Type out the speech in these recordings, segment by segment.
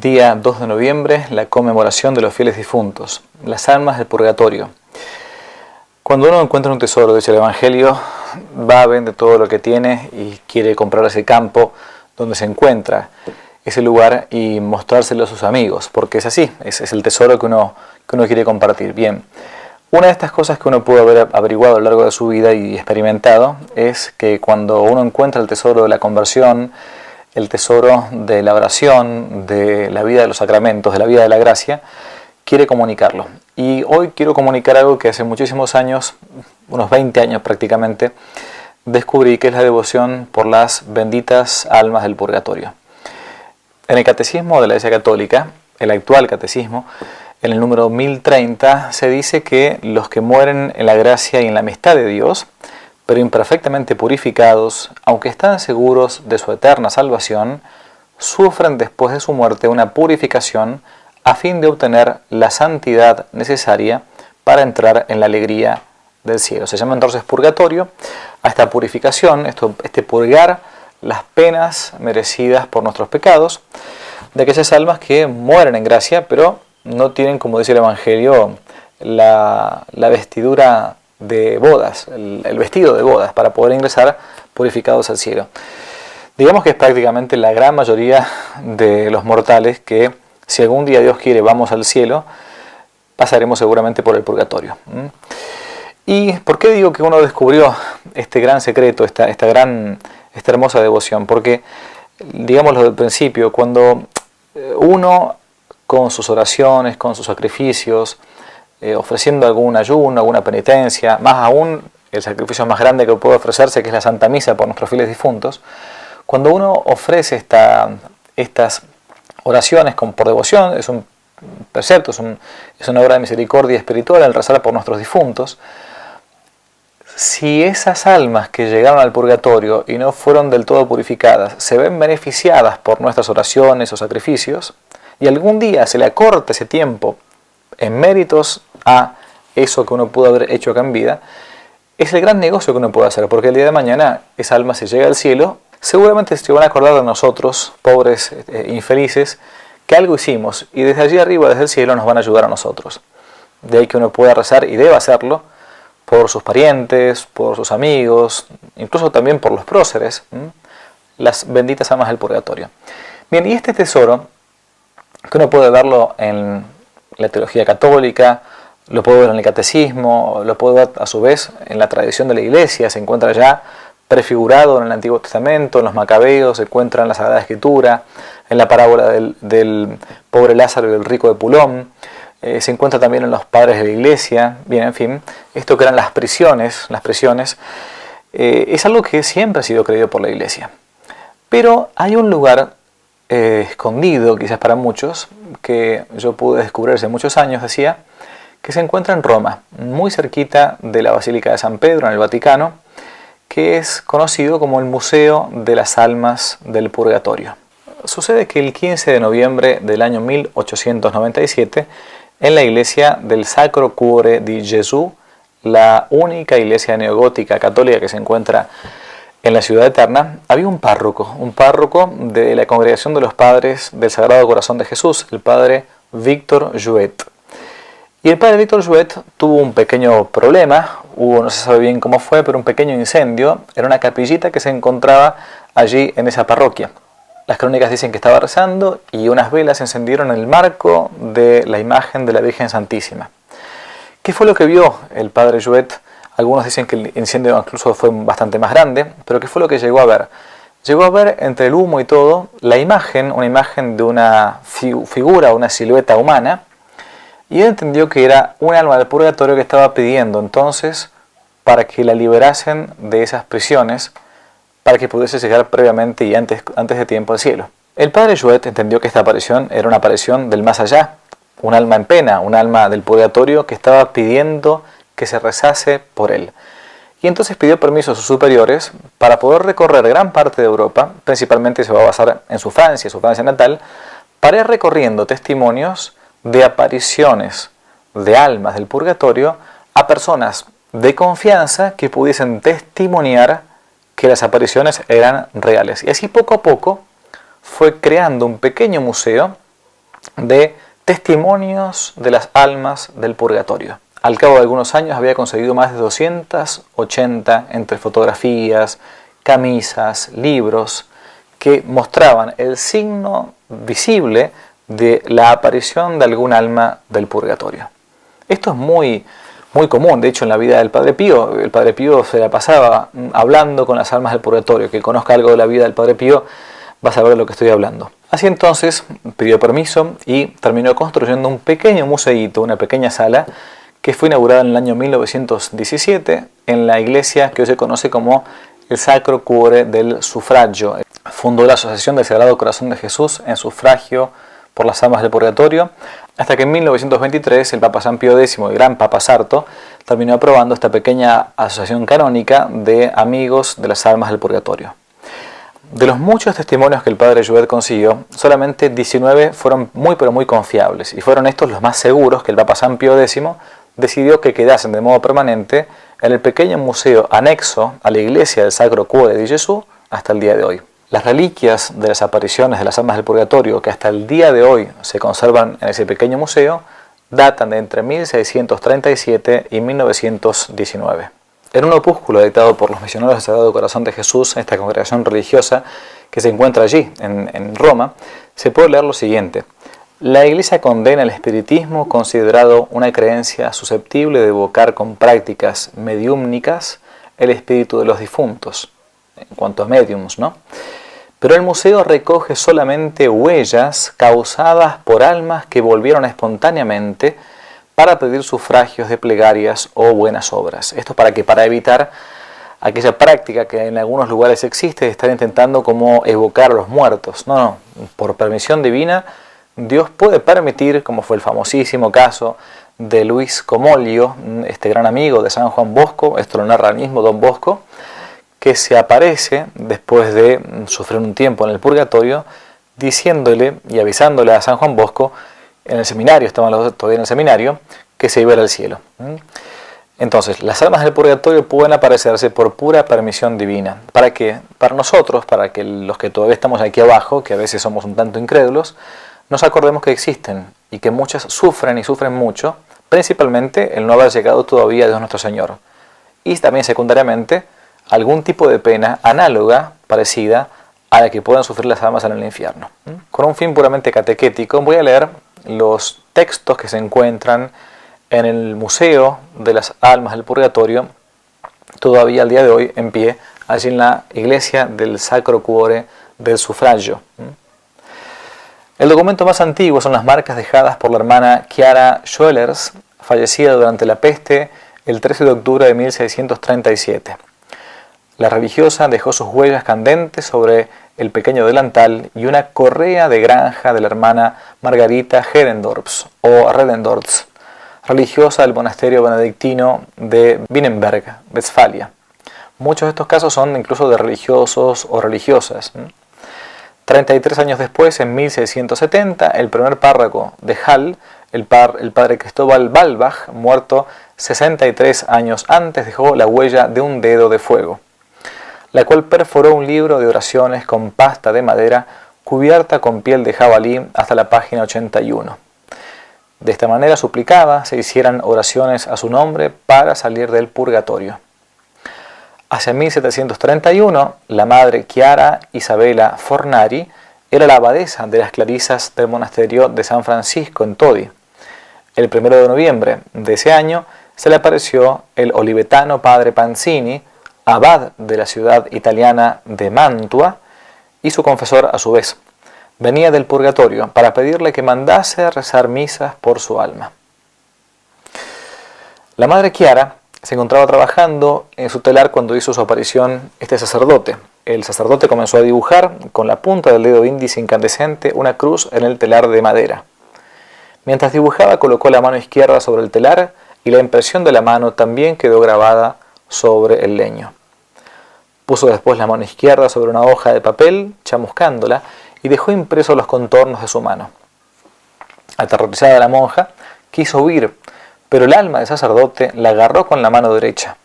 Día 2 de noviembre, la conmemoración de los fieles difuntos, las almas del purgatorio. Cuando uno encuentra un tesoro, dice el Evangelio, va, vende todo lo que tiene y quiere comprar ese campo donde se encuentra ese lugar y mostrárselo a sus amigos, porque es así, es el tesoro que uno quiere compartir. Bien, una de estas cosas que uno pudo haber averiguado a lo largo de su vida y experimentado es que cuando uno encuentra el tesoro de la conversión, el tesoro de la oración, de la vida de los sacramentos, de la vida de la gracia, quiere comunicarlo. Y hoy quiero comunicar algo que hace muchísimos años, unos 20 años prácticamente, descubrí, que es la devoción por las benditas almas del purgatorio. En el Catecismo de la Iglesia Católica, el actual Catecismo, en el número 1030, se dice que los que mueren en la gracia y en la amistad de Dios, pero imperfectamente purificados, aunque están seguros de su eterna salvación, sufren después de su muerte una purificación a fin de obtener la santidad necesaria para entrar en la alegría del cielo. Se llama entonces purgatorio a esta purificación, este purgar las penas merecidas por nuestros pecados, de aquellas almas que mueren en gracia, pero no tienen, como dice el Evangelio, la vestidura de bodas, el vestido de bodas, para poder ingresar purificados al cielo. Digamos que es prácticamente la gran mayoría de los mortales que, si algún día Dios quiere, vamos al cielo, pasaremos seguramente por el purgatorio. ¿Y por qué digo que uno descubrió este gran secreto, esta hermosa devoción? Porque, digámoslo del principio, cuando uno con sus oraciones, con sus sacrificios, ofreciendo algún ayuno, alguna penitencia, más aún el sacrificio más grande que puede ofrecerse, que es la Santa Misa por nuestros fieles difuntos, cuando uno ofrece estas oraciones por devoción, es un precepto, es una obra de misericordia espiritual el rezar por nuestros difuntos. Si esas almas que llegaron al purgatorio y no fueron del todo purificadas se ven beneficiadas por nuestras oraciones o sacrificios, y algún día se le acorta ese tiempo en méritos a eso que uno pudo haber hecho acá en vida, es el gran negocio que uno puede hacer, porque el día de mañana esa alma, si llega al cielo, seguramente se van a acordar de nosotros, pobres infelices, que algo hicimos, y desde allí arriba, desde el cielo, nos van a ayudar a nosotros. De ahí que uno pueda rezar, y debe hacerlo, por sus parientes, por sus amigos, incluso también por los próceres, las benditas almas del purgatorio. Bien, y este tesoro, que uno puede verlo en la teología católica, lo puede ver en el catecismo, lo puede ver a su vez en la tradición de la Iglesia, se encuentra ya prefigurado en el Antiguo Testamento, en los Macabeos, se encuentra en la Sagrada Escritura, en la parábola del pobre Lázaro y del rico de Pulón, se encuentra también en los padres de la Iglesia. Bien, en fin, esto que eran las prisiones, es algo que siempre ha sido creído por la Iglesia. Pero hay un lugar escondido, quizás para muchos, que yo pude descubrir hace muchos años, decía, que se encuentra en Roma, muy cerquita de la Basílica de San Pedro, en el Vaticano, que es conocido como el Museo de las Almas del Purgatorio. Sucede que el 15 de noviembre del año 1897, en la iglesia del Sacro Cuore di Gesù, la única iglesia neogótica católica que se encuentra en la Ciudad Eterna, había un párroco de la Congregación de los Padres del Sagrado Corazón de Jesús, el padre Víctor Jouet. Y el padre Víctor Jouet tuvo un pequeño problema, no se sabe bien cómo fue, pero un pequeño incendio en una capillita que se encontraba allí en esa parroquia. Las crónicas dicen que estaba rezando y unas velas se encendieron en el marco de la imagen de la Virgen Santísima. ¿Qué fue lo que vio el padre Jouet? Algunos dicen que el incendio incluso fue bastante más grande, pero ¿qué fue lo que llegó a ver? Llegó a ver entre el humo y todo una imagen de una figura, una silueta humana, y él entendió que era un alma del purgatorio que estaba pidiendo entonces para que la liberasen de esas prisiones, para que pudiese llegar previamente y antes de tiempo al cielo. El padre Jouet entendió que esta aparición era una aparición del más allá, un alma en pena, un alma del purgatorio que estaba pidiendo que se rezase por él. Y entonces pidió permiso a sus superiores para poder recorrer gran parte de Europa, principalmente se va a basar en su Francia natal, para ir recorriendo testimonios de apariciones de almas del purgatorio a personas de confianza que pudiesen testimoniar que las apariciones eran reales. Y así poco a poco fue creando un pequeño museo de testimonios de las almas del purgatorio. Al cabo de algunos años había conseguido más de 280 entre fotografías, camisas, libros, que mostraban el signo visible de la aparición de algún alma del purgatorio. Esto es muy común, de hecho, en la vida del Padre Pío. El Padre Pío se la pasaba hablando con las almas del purgatorio. Que conozca algo de la vida del Padre Pío va a saber de lo que estoy hablando. Así entonces pidió permiso y terminó construyendo un pequeño museíto, una pequeña sala, que fue inaugurada en el año 1917 en la iglesia que hoy se conoce como el Sacro Cuore del Sufragio. Fundó la Asociación del Sagrado Corazón de Jesús en sufragio por las almas del purgatorio, hasta que en 1923 el Papa San Pío X, el gran Papa Sarto, terminó aprobando esta pequeña asociación canónica de amigos de las almas del purgatorio. De los muchos testimonios que el Padre Jouet consiguió, solamente 19 fueron muy confiables, y fueron estos los más seguros que el Papa San Pío X decidió que quedasen de modo permanente en el pequeño museo anexo a la iglesia del Sacro Cuore di Gesù hasta el día de hoy. Las reliquias de las apariciones de las almas del purgatorio que hasta el día de hoy se conservan en ese pequeño museo datan de entre 1637 y 1919. En un opúsculo editado por los misioneros del Sagrado Corazón de Jesús, esta congregación religiosa que se encuentra allí, en Roma, se puede leer lo siguiente: la Iglesia condena el espiritismo considerado una creencia susceptible de evocar con prácticas mediúmnicas el espíritu de los difuntos, en cuanto a mediums, ¿no? Pero el museo recoge solamente huellas causadas por almas que volvieron espontáneamente para pedir sufragios de plegarias o buenas obras. Esto para evitar aquella práctica que en algunos lugares existe de estar intentando como evocar a los muertos. No, por permisión divina, Dios puede permitir, como fue el famosísimo caso de Luis Comolio, este gran amigo de San Juan Bosco, esto lo narra el mismo Don Bosco, que se aparece después de sufrir un tiempo en el purgatorio, diciéndole y avisándole a San Juan Bosco, en el seminario, estaban los dos todavía en el seminario, que se iba a ir al cielo. Entonces, las almas del purgatorio pueden aparecerse por pura permisión divina. ¿Para qué? Para nosotros, para que los que todavía estamos aquí abajo, que a veces somos un tanto incrédulos, nos acordemos que existen y que muchas sufren y sufren mucho, principalmente el no haber llegado todavía a Dios nuestro Señor. Y también secundariamente, algún tipo de pena análoga, parecida a la que pueden sufrir las almas en el infierno. Con un fin puramente catequético, voy a leer los textos que se encuentran en el Museo de las Almas del Purgatorio, todavía al día de hoy en pie, allí en la iglesia del Sacro Cuore del Sufragio. El documento más antiguo son las marcas dejadas por la hermana Chiara Schoellers, fallecida durante la peste el 13 de octubre de 1637. La religiosa dejó sus huellas candentes sobre el pequeño delantal y una correa de granja de la hermana Margarita Hedendorps o Redendorps, religiosa del monasterio benedictino de Wittenberg, Westfalia. Muchos de estos casos son incluso de religiosos o religiosas. 33 años después, en 1670, el primer párroco de Hall, el padre Cristóbal Balbach, muerto 63 años antes, dejó la huella de un dedo de fuego, la cual perforó un libro de oraciones con pasta de madera cubierta con piel de jabalí hasta la página 81. De esta manera suplicaba se hicieran oraciones a su nombre para salir del purgatorio. Hacia 1731, la madre Chiara Isabella Fornari era la abadesa de las clarisas del monasterio de San Francisco en Todi. El 1 de noviembre de ese año se le apareció el olivetano padre Panzini, abad de la ciudad italiana de Mantua, y su confesor a su vez. Venía del purgatorio para pedirle que mandase a rezar misas por su alma. La madre Chiara se encontraba trabajando en su telar cuando hizo su aparición este sacerdote. El sacerdote comenzó a dibujar con la punta del dedo índice incandescente una cruz en el telar de madera. Mientras dibujaba, colocó la mano izquierda sobre el telar y la impresión de la mano también quedó grabada sobre el leño. Puso después la mano izquierda sobre una hoja de papel, chamuscándola, y dejó impresos los contornos de su mano. Aterrorizada la monja, quiso huir, pero el alma del sacerdote la agarró con la mano derecha.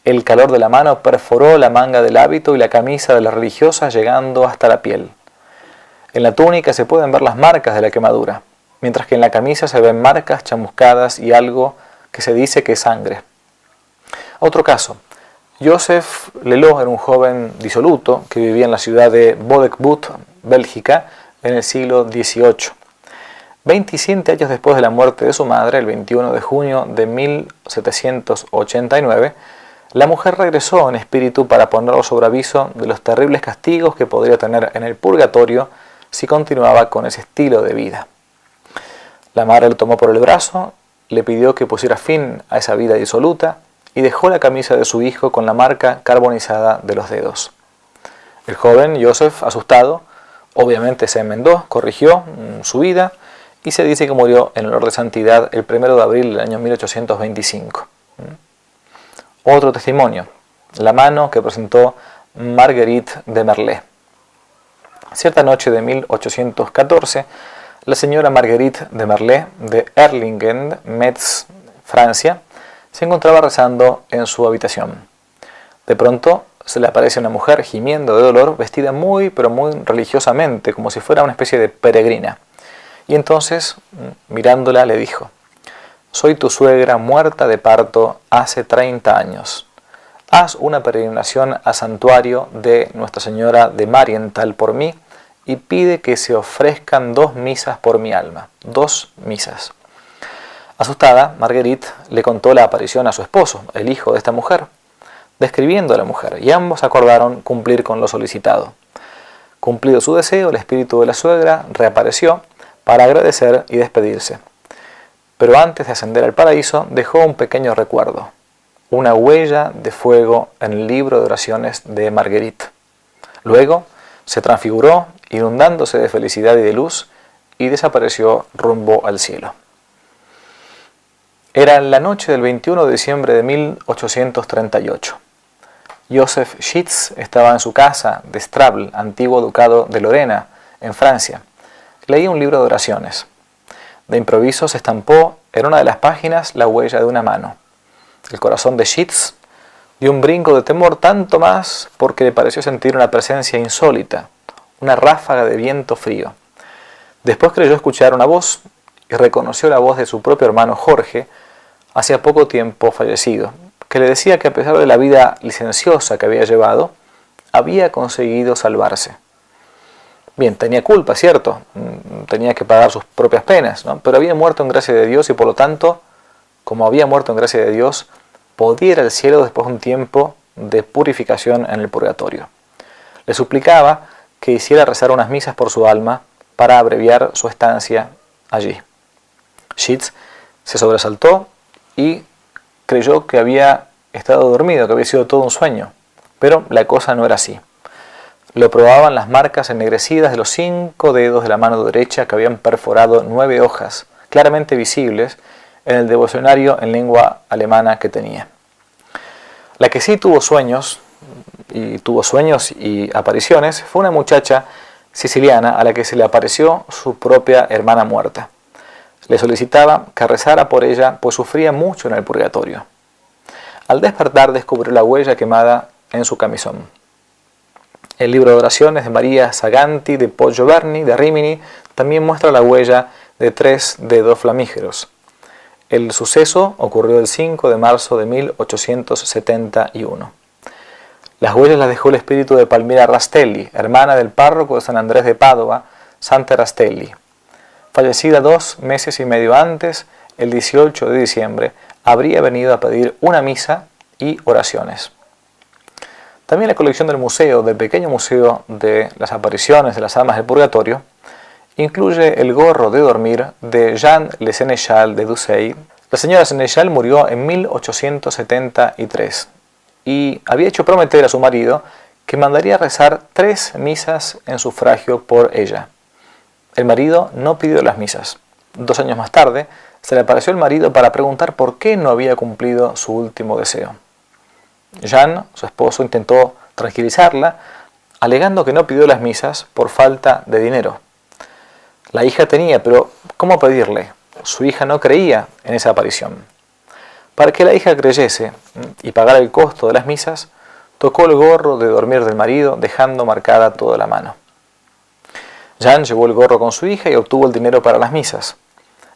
El calor de la mano perforó la manga del hábito y la camisa de la religiosa, llegando hasta la piel. En la túnica se pueden ver las marcas de la quemadura, mientras que en la camisa se ven marcas chamuscadas y algo que se dice que es sangre. Otro caso. Joseph Lelot era un joven disoluto que vivía en la ciudad de Bodekboot, Bélgica, en el siglo XVIII. 27 años después de la muerte de su madre, el 21 de junio de 1789, la mujer regresó en espíritu para ponerlo sobre aviso de los terribles castigos que podría tener en el purgatorio si continuaba con ese estilo de vida. La madre lo tomó por el brazo, le pidió que pusiera fin a esa vida disoluta y dejó la camisa de su hijo con la marca carbonizada de los dedos. El joven Joseph, asustado, obviamente se enmendó, corrigió su vida y se dice que murió en olor de santidad el 1 de abril del año 1825. Otro testimonio, la mano que presentó Marguerite de Merlet. Cierta noche de 1814, la señora Marguerite de Merlet de Erlingen, Metz, Francia, se encontraba rezando en su habitación. De pronto se le aparece una mujer gimiendo de dolor, vestida muy religiosamente, como si fuera una especie de peregrina. Y entonces, mirándola, le dijo: «Soy tu suegra muerta de parto hace 30 años. Haz una peregrinación al santuario de Nuestra Señora de Marienthal por mí y pide que se ofrezcan 2 misas por mi alma». 2 misas. Asustada, Marguerite le contó la aparición a su esposo, el hijo de esta mujer, describiendo a la mujer, y ambos acordaron cumplir con lo solicitado. Cumplido su deseo, el espíritu de la suegra reapareció para agradecer y despedirse. Pero antes de ascender al paraíso, dejó un pequeño recuerdo, una huella de fuego en el libro de oraciones de Marguerite. Luego se transfiguró, inundándose de felicidad y de luz, y desapareció rumbo al cielo. Era la noche del 21 de diciembre de 1838. Joseph Schitz estaba en su casa de Strable, antiguo ducado de Lorena, en Francia. Leía un libro de oraciones. De improviso se estampó en una de las páginas la huella de una mano. El corazón de Schitz dio un brinco de temor, tanto más porque le pareció sentir una presencia insólita, una ráfaga de viento frío. Después creyó escuchar una voz y reconoció la voz de su propio hermano Jorge, hacía poco tiempo fallecido, que le decía que a pesar de la vida licenciosa que había llevado, había conseguido salvarse. Bien, tenía culpa, cierto, tenía que pagar sus propias penas, ¿no? Pero había muerto en gracia de Dios y por lo tanto, como había muerto en gracia de Dios, podía ir al cielo después de un tiempo de purificación en el purgatorio. Le suplicaba que hiciera rezar unas misas por su alma para abreviar su estancia allí. Schitz se sobresaltó y creyó que había estado dormido, que había sido todo un sueño, pero la cosa no era así. Lo probaban las marcas ennegrecidas de los 5 dedos de la mano derecha que habían perforado 9 hojas, claramente visibles en el devocionario en lengua alemana que tenía. La que sí tuvo sueños y apariciones fue una muchacha siciliana a la que se le apareció su propia hermana muerta. Le solicitaba que rezara por ella, pues sufría mucho en el purgatorio. Al despertar descubrió la huella quemada en su camisón. El libro de oraciones de María Saganti de Poggioverni de Rimini también muestra la huella de 3 dedos flamígeros. El suceso ocurrió el 5 de marzo de 1871. Las huellas las dejó el espíritu de Palmira Rastelli, hermana del párroco de San Andrés de Padova, Sante Rastelli. Fallecida 2 meses y medio antes, el 18 de diciembre, habría venido a pedir una misa y oraciones. También la colección del pequeño museo de las apariciones de las almas del purgatorio, incluye el gorro de dormir de Jean Le Sénéchal de Doucet. La señora Sénéchal murió en 1873 y había hecho prometer a su marido que mandaría rezar 3 misas en sufragio por ella. El marido no pidió las misas. 2 años más tarde, se le apareció el marido para preguntar por qué no había cumplido su último deseo. Jean, su esposo, intentó tranquilizarla, alegando que no pidió las misas por falta de dinero. La hija tenía, pero ¿cómo pedirle? Su hija no creía en esa aparición. Para que la hija creyese y pagara el costo de las misas, tocó el gorro de dormir del marido, dejando marcada toda la mano. Jean llevó el gorro con su hija y obtuvo el dinero para las misas.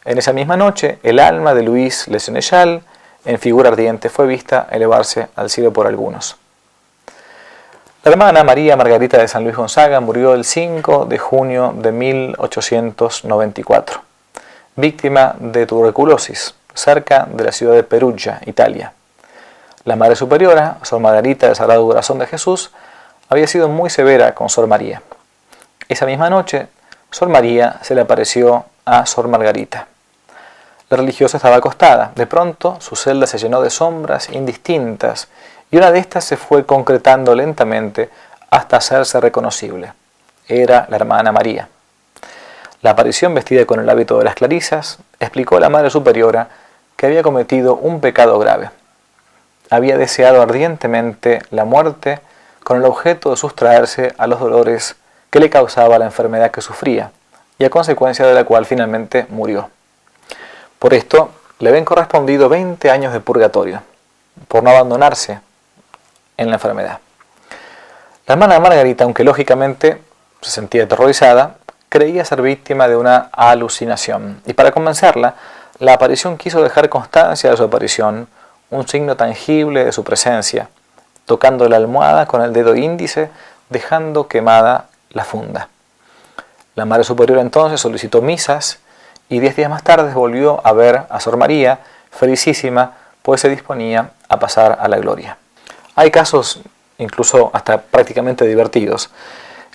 En esa misma noche, el alma de Luis Le Sénéchal, en figura ardiente, fue vista elevarse al cielo por algunos. La hermana María Margarita de San Luis Gonzaga murió el 5 de junio de 1894, víctima de tuberculosis, cerca de la ciudad de Perugia, Italia. La Madre Superiora, Sor Margarita del Sagrado Corazón de Jesús, había sido muy severa con Sor María. Esa misma noche, Sor María se le apareció a Sor Margarita. La religiosa estaba acostada. De pronto, su celda se llenó de sombras indistintas y una de estas se fue concretando lentamente hasta hacerse reconocible. Era la hermana María. La aparición, vestida con el hábito de las clarisas, explicó a la Madre Superiora que había cometido un pecado grave. Había deseado ardientemente la muerte con el objeto de sustraerse a los dolores que le causaba la enfermedad que sufría y a consecuencia de la cual finalmente murió. Por esto le habían correspondido 20 años de purgatorio, por no abandonarse en la enfermedad. La hermana Margarita, aunque lógicamente se sentía aterrorizada, creía ser víctima de una alucinación, y para convencerla, la aparición quiso dejar constancia de su aparición, un signo tangible de su presencia, tocando la almohada con el dedo índice, dejando quemada la funda. La Madre Superiora entonces solicitó misas y 10 días más tarde volvió a ver a Sor María, felicísima, pues se disponía a pasar a la gloria. Hay casos incluso hasta prácticamente divertidos.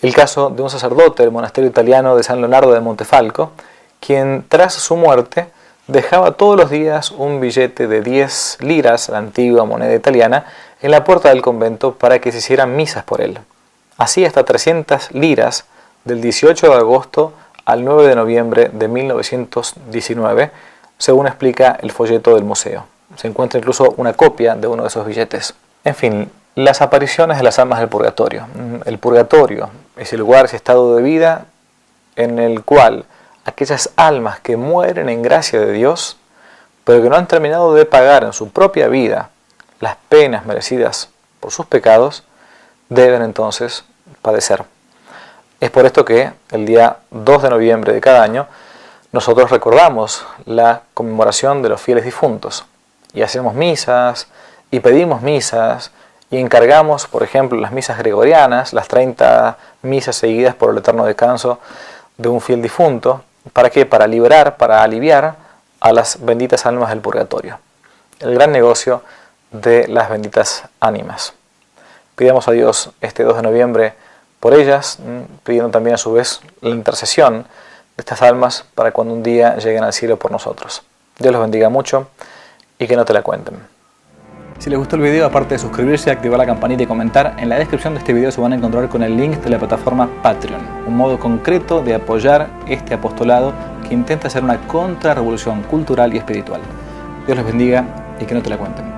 El caso de un sacerdote del monasterio italiano de San Leonardo de Montefalco, quien tras su muerte dejaba todos los días un billete de 10 liras, la antigua moneda italiana, en la puerta del convento para que se hicieran misas por él. Así hasta 300 liras del 18 de agosto al 9 de noviembre de 1919, según explica el folleto del museo. Se encuentra incluso una copia de uno de esos billetes. En fin, las apariciones de las almas del purgatorio. El purgatorio es el lugar, ese estado de vida en el cual aquellas almas que mueren en gracia de Dios, pero que no han terminado de pagar en su propia vida las penas merecidas por sus pecados, deben entonces padecer. Es por esto que el día 2 de noviembre de cada año nosotros recordamos la conmemoración de los fieles difuntos y hacemos misas y pedimos misas y encargamos, por ejemplo, las misas gregorianas, las 30 misas seguidas por el eterno descanso de un fiel difunto. ¿Para qué? Para liberar, para aliviar a las benditas almas del purgatorio. El gran negocio de las benditas ánimas. Pidamos a Dios este 2 de noviembre por ellas, pidiendo también a su vez la intercesión de estas almas para cuando un día lleguen al cielo por nosotros. Dios los bendiga mucho y que no te la cuenten. Si les gustó el video, aparte de suscribirse, activar la campanita y comentar, en la descripción de este video se van a encontrar con el link de la plataforma Patreon, un modo concreto de apoyar este apostolado que intenta hacer una contrarrevolución cultural y espiritual. Dios los bendiga y que no te la cuenten.